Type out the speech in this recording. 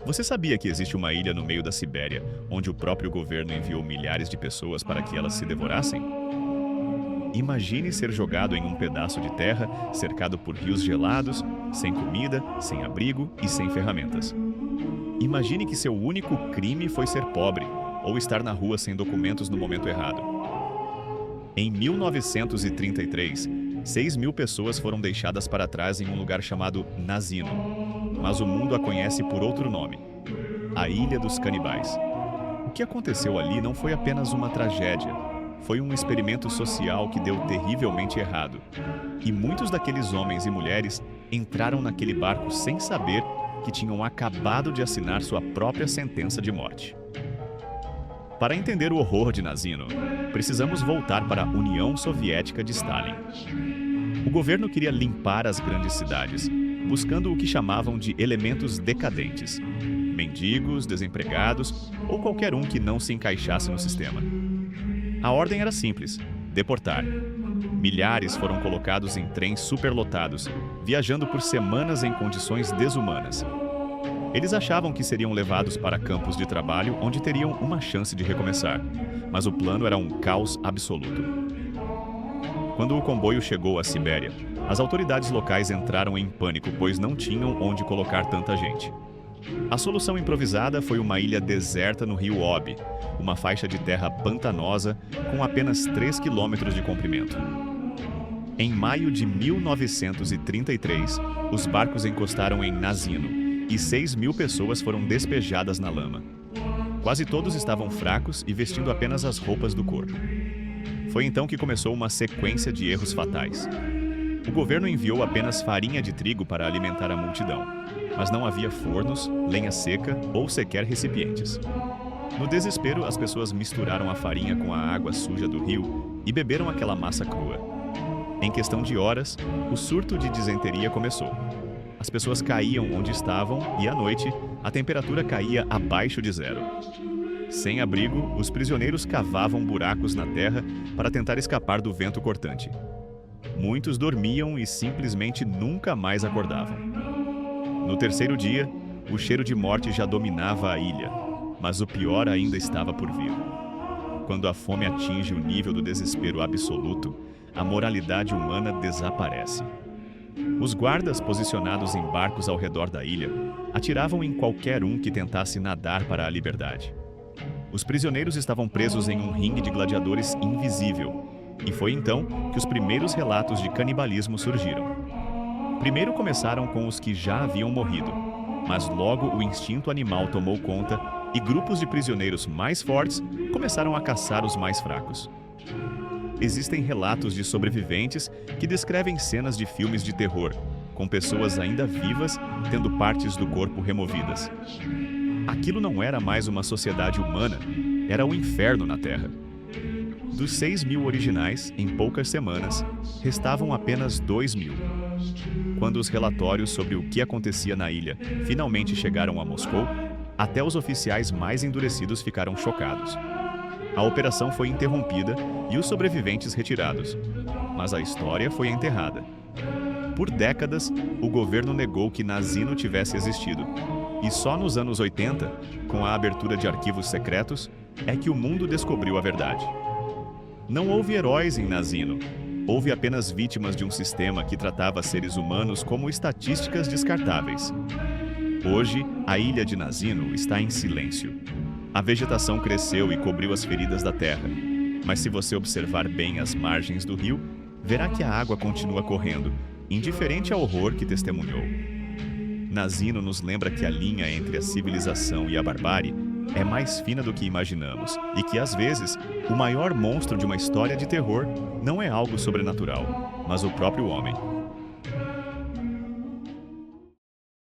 Você sabia que existe uma ilha no meio da Sibéria, onde o próprio governo enviou milhares de pessoas para que elas se devorassem? Imagine ser jogado em um pedaço de terra, cercado por rios gelados, sem comida, sem abrigo e sem ferramentas. Imagine que seu único crime foi ser pobre, ou estar na rua sem documentos no momento errado. Em 1933, 6.000 pessoas foram deixadas para trás em um lugar chamado Nazino, mas o mundo a conhece por outro nome: a Ilha dos Canibais. O que aconteceu ali não foi apenas uma tragédia, foi um experimento social que deu terrivelmente errado. E muitos daqueles homens e mulheres entraram naquele barco sem saber que tinham acabado de assinar sua própria sentença de morte. Para entender o horror de Nazino, precisamos voltar para a União Soviética de Stalin. O governo queria limpar as grandes cidades, buscando o que chamavam de elementos decadentes, mendigos, desempregados ou qualquer um que não se encaixasse no sistema. A ordem era simples: deportar. Milhares foram colocados em trens superlotados, viajando por semanas em condições desumanas. Eles achavam que seriam levados para campos de trabalho onde teriam uma chance de recomeçar, mas o plano era um caos absoluto. Quando o comboio chegou à Sibéria, as autoridades locais entraram em pânico, pois não tinham onde colocar tanta gente. A solução improvisada foi uma ilha deserta no rio Obi, uma faixa de terra pantanosa com apenas 3 quilômetros de comprimento. Em maio de 1933, os barcos encostaram em Nazino e 6.000 pessoas foram despejadas na lama. Quase todos estavam fracos e vestindo apenas as roupas do corpo. Foi então que começou uma sequência de erros fatais. O governo enviou apenas farinha de trigo para alimentar a multidão, mas não havia fornos, lenha seca ou sequer recipientes. No desespero, as pessoas misturaram a farinha com a água suja do rio e beberam aquela massa crua. Em questão de horas, o surto de disenteria começou. As pessoas caíam onde estavam e, à noite, a temperatura caía abaixo de zero. Sem abrigo, os prisioneiros cavavam buracos na terra para tentar escapar do vento cortante. Muitos dormiam e simplesmente nunca mais acordavam. No terceiro dia, o cheiro de morte já dominava a ilha, mas o pior ainda estava por vir. Quando a fome atinge o nível do desespero absoluto, a moralidade humana desaparece. Os guardas posicionados em barcos ao redor da ilha atiravam em qualquer um que tentasse nadar para a liberdade. Os prisioneiros estavam presos em um ringue de gladiadores invisível, e foi então que os primeiros relatos de canibalismo surgiram. Primeiro começaram com os que já haviam morrido, mas logo o instinto animal tomou conta e grupos de prisioneiros mais fortes começaram a caçar os mais fracos. Existem relatos de sobreviventes que descrevem cenas de filmes de terror, com pessoas ainda vivas tendo partes do corpo removidas. Aquilo não era mais uma sociedade humana, era o inferno na Terra. Dos 6.000 originais, em poucas semanas, restavam apenas 2.000. Quando os relatórios sobre o que acontecia na ilha finalmente chegaram a Moscou, até os oficiais mais endurecidos ficaram chocados. A operação foi interrompida e os sobreviventes retirados, mas a história foi enterrada. Por décadas, o governo negou que Nazino tivesse existido, e só nos anos 80, com a abertura de arquivos secretos, é que o mundo descobriu a verdade. Não houve heróis em Nazino, houve apenas vítimas de um sistema que tratava seres humanos como estatísticas descartáveis. Hoje, a ilha de Nazino está em silêncio. A vegetação cresceu e cobriu as feridas da terra, mas se você observar bem as margens do rio, verá que a água continua correndo, indiferente ao horror que testemunhou. Nazino nos lembra que a linha entre a civilização e a barbárie é mais fina do que imaginamos e que, às vezes, o maior monstro de uma história de terror não é algo sobrenatural, mas o próprio homem.